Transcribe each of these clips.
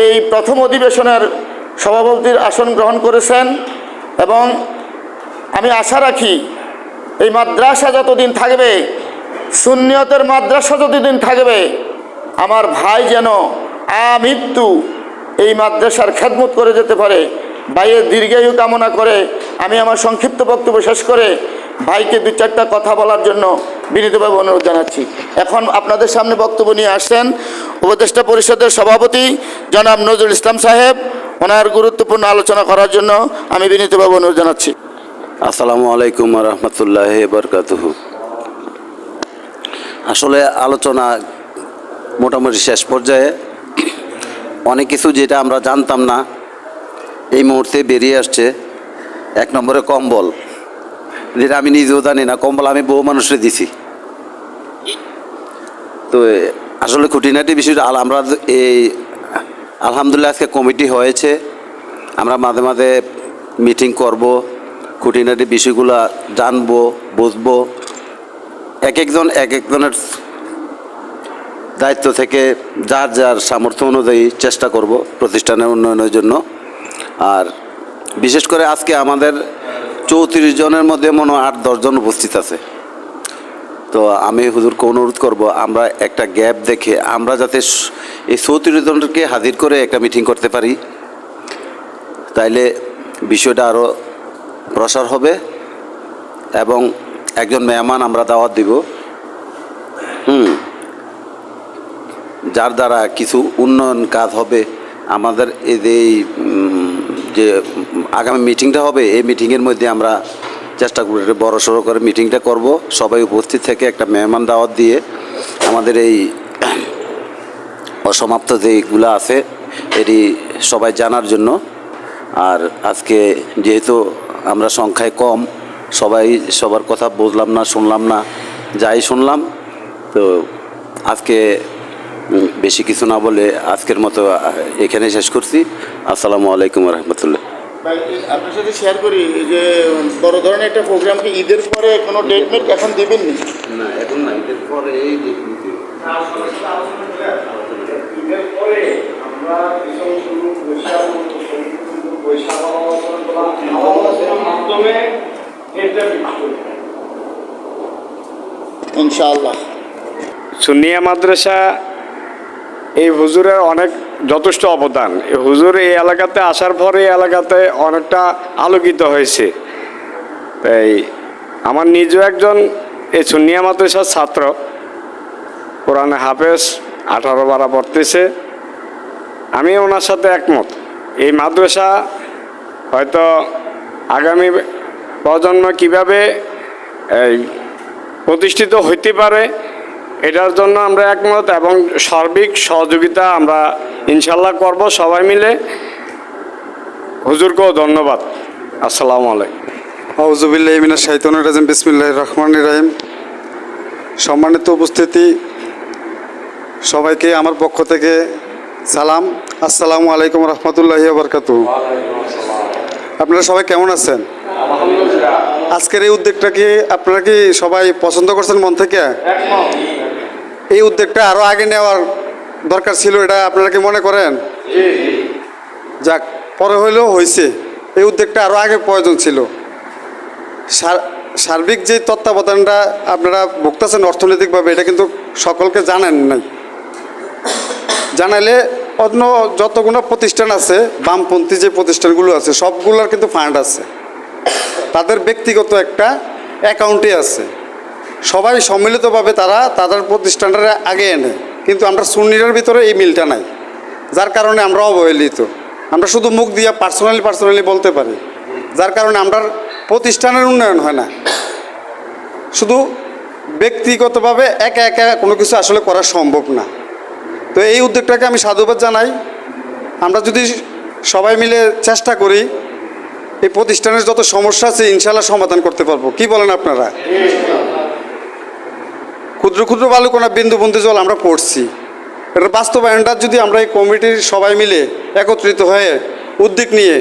এই প্রথম অধিবেশনের সভাপতির আসন গ্রহণ করেছেন এবং আমি আশা রাখি এই মাদ্রাসা যতদিন থাকবে, সুন্নিয়তের মাদ্রাসা যতদিন থাকবে, আমার ভাই যেন আমৃত্যু এই মাদ্রাসার খেদমত করে যেতে পারে। ভাইয়ের দীর্ঘায়ু কামনা করে আমি আমার সংক্ষিপ্ত বক্তব্য শেষ করে ভাইকে দু চারটা কথা বলার জন্য বিনীতভাবে অনুরোধ জানাচ্ছি। এখন আপনাদের সামনে বক্তব্য নিয়ে আসছেন উপদেষ্টা পরিষদের সভাপতি জনাব নজরুল ইসলাম সাহেব। ওনার গুরুত্বপূর্ণ আলোচনা করার জন্য আমি বিনীতভাবে অনুরোধ জানাচ্ছি। আসসালামু আলাইকুম রহমতুল্লাহ বরকাতুহু। আসলে আলোচনা মোটামুটি শেষ পর্যায়ে। অনেক কিছু যেটা আমরা জানতাম না এই মুহূর্তে বেরিয়ে আসছে। এক নম্বরে কম্বল, যেটা আমি নিজেও জানি না, কম্বল আমি বহু মানুষকে দিছি। তো আসলে খুঁটিনাটি বিষয়টা আমরা এই আলহামদুলিল্লাহ আজকে কমিটি হয়েছে, আমরা মাঝে মাঝে মিটিং করব, খুঁটিনাটি বিষয়গুলো জানবো, বুঝবো। এক একজনের দায়িত্ব থেকে যার যার সামর্থ্য অনুযায়ী চেষ্টা করব প্রতিষ্ঠানের উন্নয়নের জন্য। আর বিশেষ করে আজকে আমাদের 34 জনের মধ্যে মনে হয় 8-10 জন উপস্থিত আছে। তো আমি হুজুরকে অনুরোধ করব আমরা একটা গ্যাপ দেখে আমরা যাতে এই 34 জনকে হাজির করে একটা মিটিং করতে পারি, তাইলে বিষয়টা আরও প্রসার হবে এবং একজন মেহমান আমরা দাওয়াত দিব, যার দ্বারা কিছু উন্নয়ন কাজ হবে। আমাদের এই যে আগামী মিটিংটা হবে, এই মিটিংয়ের মধ্যে আমরা চেষ্টা করি বড় সড়ো করে মিটিংটা করব, সবাই উপস্থিত থেকে একটা মেহমান দাওয়াত দিয়ে আমাদের এই অসমাপ্ত যেগুলো আছে এটি সবাই জানার জন্য। আর আজকে যেহেতু আমরা সংখ্যায় কম, সবাই সবার কথা বুঝলাম না, শুনলাম না, যাই শুনলাম। তো আজকে বেশি কিছু না বলে আজকের মতো এখানে শেষ করছি। আসসালামু আলাইকুম রহমতুল্লাহ। আপনার সাথে শেয়ার করি যে বড় ধরনের একটা প্রোগ্রাম কি ঈদের পরে কোনো ডেট মেট এখন দিবেন না, এখন না, ঈদের পরে এই ঈদের পরে আমরা মাধ্যমে ইনশাআল্লাহ। সুন্নিয়া মাদ্রাসা এই হুজুরের অনেক যথেষ্ট অবদান। হুজুর এই এলাকাতে আসার পরে এই এলাকাতে অনেকটা আলোকিত হয়েছে। তাই আমার নিজেও একজন এই সুন্নিয়া মাদ্রাসার ছাত্র, কোরআনে হাফেজ 18-12 পড়তেছে। আমি ওনার সাথে একমত। এই মাদ্রাসা হয়তো আগামী প্রজন্ম কীভাবে প্রতিষ্ঠিত হইতে পারে এটার জন্য আমরা একমত এবং সার্বিক সহযোগিতা আমরা ইনশাল্লাহ করব সবাই মিলে। হুজুরকেও ধন্যবাদ। আসসালামু আলাইকুম। আউযুবিল্লাহি মিনাশ শাইতানির রাজিম। বিসমিল্লাহির রহমানির রহিম। সম্মানিত উপস্থিতি, সবাইকে আমার পক্ষ থেকে সালাম। আসসালামু আলাইকুম রহমতুল্লাহি ওয়া বারাকাতুহু। আপনারা সবাই কেমন আছেন? আজকের এই উদ্যোগটা কি আপনারা কি সবাই পছন্দ করছেন মন থেকে? এই উদ্যোগটা আরও আগে নেওয়ার দরকার ছিল, এটা আপনারা কি মনে করেন? যাক, পরে হইলেও হয়েছে। এই উদ্যোগটা আরও আগে প্রয়োজন ছিল। সার্বিক যে তত্ত্বাবধানটা আপনারা ভুগতেছেন অর্থনৈতিকভাবে, এটা কিন্তু সকলকে জানেন নাই। জানাইলে অন্য যতগুলো প্রতিষ্ঠান আছে, বামপন্থী যে প্রতিষ্ঠানগুলো আছে, সবগুলোর কিন্তু ফান্ড আছে, তাদের ব্যক্তিগত একটা অ্যাকাউন্টে আছে। সবাই সম্মিলিতভাবে তারা তাদের প্রতিষ্ঠানটা আগে এনে, কিন্তু আমরা সুন্নির ভিতরে এই মিলটা নাই, যার কারণে আমরা অবহেলিত। আমরা শুধু মুখ দিয়ে পার্সোনালি বলতে পারি, যার কারণে আমরা প্রতিষ্ঠানের উন্নয়ন হয় না। শুধু ব্যক্তিগতভাবে একা একা কোনো কিছু আসলে করা সম্ভব না। তো এই উদ্যোগটাকে আমি সাধুবাদ জানাই। আমরা যদি সবাই মিলে চেষ্টা করি, এই প্রতিষ্ঠানের যত সমস্যা আছে ইনশাল্লাহ সমাধান করতে পারবো। কি বলেন আপনারা? ক্ষুদ্র ক্ষুদ্র বালুকণা বিন্দু বিন্দু জল আমরা পড়ছি। এটা বাস্তবায়নটা যদি আমরা এই কমিটির সবাই মিলে একত্রিত হয়ে উদ্যোগ নিয়ে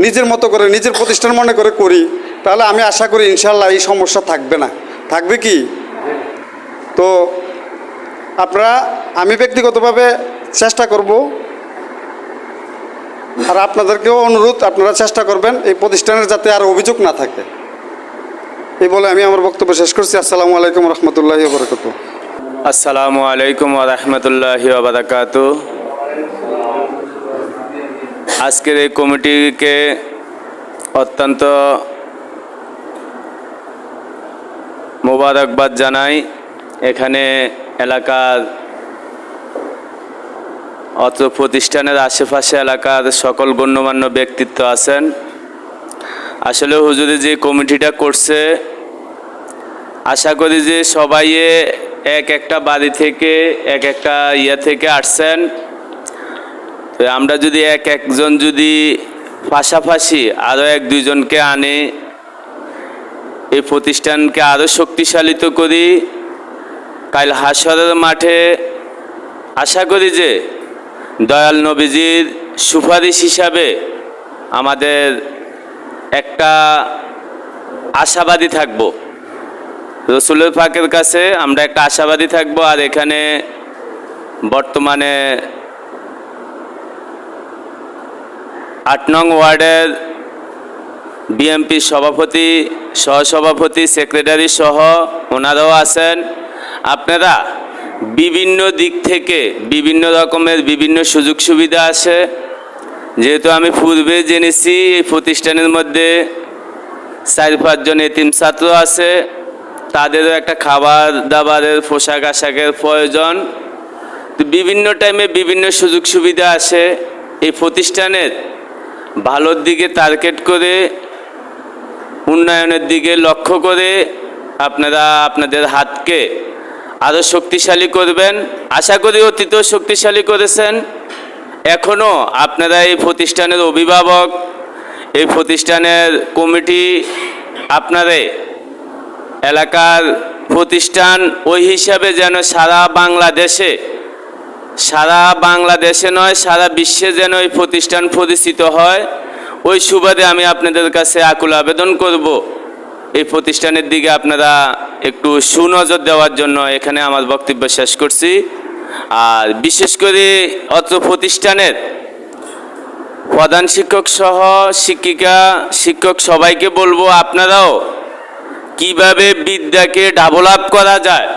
নিজের মতো করে, নিজের প্রতিষ্ঠান মনে করে করি, তাহলে আমি আশা করি ইনশাল্লাহ এই সমস্যা থাকবে না। থাকবে কি? তো আপনারা, আমি ব্যক্তিগতভাবে চেষ্টা করব আর আপনাদেরকেও অনুরোধ, আপনারা চেষ্টা করবেন এই প্রতিষ্ঠানের যাতে আর অভিযোগ না থাকে। এই বলে আমি আমার বক্তব্য শেষ করছি। আসসালামু আলাইকুম রহমতুল্লাহি ওয়া বারাকাতুহু। আসসালামু আলাইকুম ওয়া রাহমাতুল্লাহি ওয়া বারাকাতুহু। আজকের এই কমিটিকে অত্যন্ত মোবারকবাদ জানাই। এখানে এলাকার অত্র প্রতিষ্ঠানের আশেপাশে এলাকার সকল গণ্যমান্য ব্যক্তিত্ব আছেন। আসলে হুজুরে যে কমিটিটা করছে, আশা করি যে সবাই এক একটা বাড়ি থেকে এক একটা থেকে আসছেন। তো আমরা যদি একজন যদি পাশাপাশি আরও এক দুইজনকে আনে, এই প্রতিষ্ঠানকে আরও শক্তিশালিত করি, কাল হাসরের মাঠে আশা করি যে দয়াল নবীজির সুপারিশ হিসাবে আমাদের একটা আশাবাদী থাকব, রসুলের পাকের কাছে আমরা একটা আশাবাদী থাকব। আর এখানে বর্তমানে ৮ নং ওয়ার্ডের বিএমপি সভাপতি, সহসভাপতি, সেক্রেটারি সহ ওনারাও আছেন। আপনারা বিভিন্ন দিক থেকে বিভিন্ন রকমের বিভিন্ন সুযোগ সুবিধা আছে। যেহেতু আমি পূর্বে জেনেছি এই প্রতিষ্ঠানের মধ্যে ৪-৫ জন এতিম ছাত্র আছে, তাদেরও একটা খাবার দাবারের পোশাক আশাকের প্রয়োজন। তো বিভিন্ন টাইমে বিভিন্ন সুযোগ সুবিধা আছে। এই প্রতিষ্ঠানের ভালোর দিকে টার্গেট করে, উন্নয়নের দিকে লক্ষ্য করে আপনারা আপনাদের হাতকে আরও শক্তিশালী করবেন। আশা করি অতীতেও শক্তিশালী করেছেন, এখনও আপনারা এই প্রতিষ্ঠানের অভিভাবক, এই প্রতিষ্ঠানের কমিটি, আপনারা এলাকার প্রতিষ্ঠান ওই হিসাবে যেন সারা বাংলাদেশে নয় সারা বিশ্বে যেন এই প্রতিষ্ঠান প্রতিষ্ঠিত হয়, ওই সুবাদে আমি আপনাদের কাছে আকুল আবেদন করব এই প্রতিষ্ঠানের দিকে আপনারা একটু সুনজর দেওয়ার জন্য এখানে আমার বক্তব্য শেষ করছি। আর বিশেষ করে অত্র প্রতিষ্ঠানের প্রধান শিক্ষক সহ শিক্ষিকা শিক্ষক সবাইকে বলবো, আপনারাও কিভাবে বিদ্যাকে ডেভেলপ করা যায়,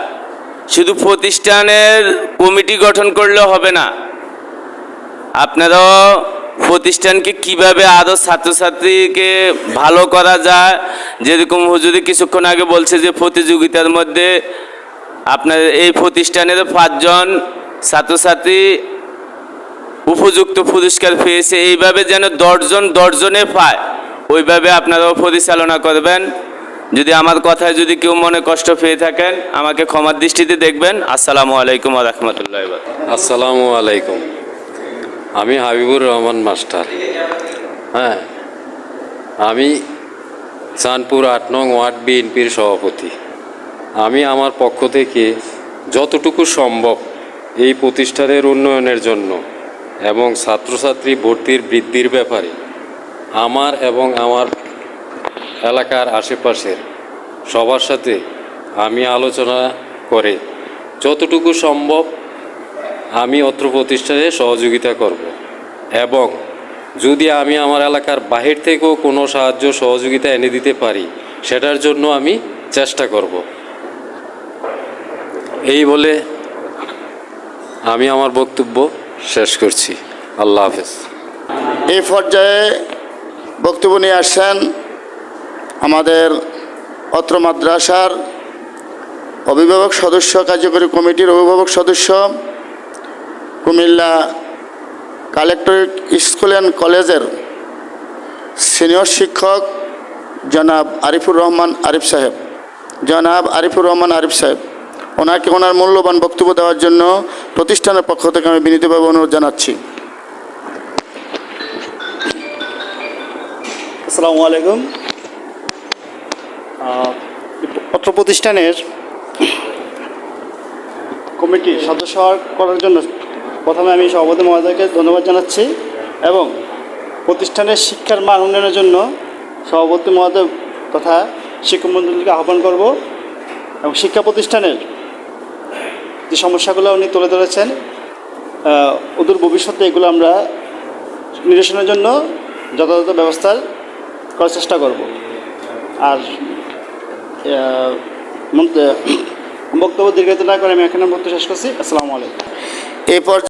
শুধু প্রতিষ্ঠানের কমিটি গঠন করলে হবে না, আপনারাও প্রতিষ্ঠানকে কিভাবে আরও ছাত্রছাত্রীকে ভালো করা যায়। যেরকম হুজুরি কিছুক্ষণ আগে বলছে যে প্রতিযোগিতার মধ্যে আপনার এই প্রতিষ্ঠানের 5 জন ছাত্রছাত্রী উপযুক্ত পুরস্কার পেয়েছে, এইভাবে যেন 10 জনে পায়, ওইভাবে আপনারাও পরিচালনা করবেন। যদি আমার কথায় যদি কেউ মনে কষ্ট পেয়ে থাকেন আমাকে ক্ষমার দৃষ্টিতে দেখবেন। আসসালামু আলাইকুম ওয়া রাহমাতুল্লাহি ওয়া বারাকাতুহু। আসসালামু আলাইকুম। আমি হাবিবুর রহমান মাস্টার। হ্যাঁ, আমি চাঁদপুর ৮ নং ওয়ার্ড বিএনপির সভাপতি। আমি আমার পক্ষ থেকে যতটুকু সম্ভব এই প্রতিষ্ঠানের উন্নয়নের জন্য এবং ছাত্রছাত্রী ভর্তির বৃদ্ধির ব্যাপারে আমার এবং আমার এলাকার আশেপাশের সবার সাথে আমি আলোচনা করে যতটুকু সম্ভব আমি অত্র প্রতিষ্ঠানে সহযোগিতা করব এবং যদি আমি আমার এলাকার বাহির থেকেও কোনো সাহায্য সহযোগিতা এনে দিতে পারি সেটার জন্য আমি চেষ্টা করব। এই বলে আমি আমার বক্তব্য শেষ করছি। আল্লাহ হাফেজ। এই পর্যায়ে বক্তব্য নিয়ে আসছেন আমাদের অত্র মাদ্রাসার অভিভাবক সদস্য, কার্যকরী কমিটির অভিভাবক সদস্য, কুমিল্লা কালেক্টরেট স্কুল অ্যান্ড কলেজের সিনিয়র শিক্ষক জনাব আরিফুর রহমান আরিফ সাহেব। ওনাকে ওনার মূল্যবান বক্তব্য দেওয়ার জন্য প্রতিষ্ঠানের পক্ষ থেকে আমি বিনীতভাবে অনুরোধ জানাচ্ছি। আসসালামু আলাইকুম। পত্র প্রতিষ্ঠানের কমিটি সদস্য করার জন্য প্রথমে আমি সভাপতি মহোদয়কে ধন্যবাদ জানাচ্ছি এবং প্রতিষ্ঠানের শিক্ষার মান উন্নয়নের জন্য সভাপতি মহোদয় তথা শিক্ষকমণ্ডলীকে আহ্বান করব এবং শিক্ষা প্রতিষ্ঠানের যে সমস্যাগুলো উনি তুলে ধরেছেন অদূর ভবিষ্যতে এগুলো আমরা নিরসনের জন্য যথাযথ ব্যবস্থা করার চেষ্টা করব। আর বক্তব্য দীর্ঘায়িত না করে আমি এখানে বক্তব্য শেষ করছি। আসসালামু আলাইকুম। এই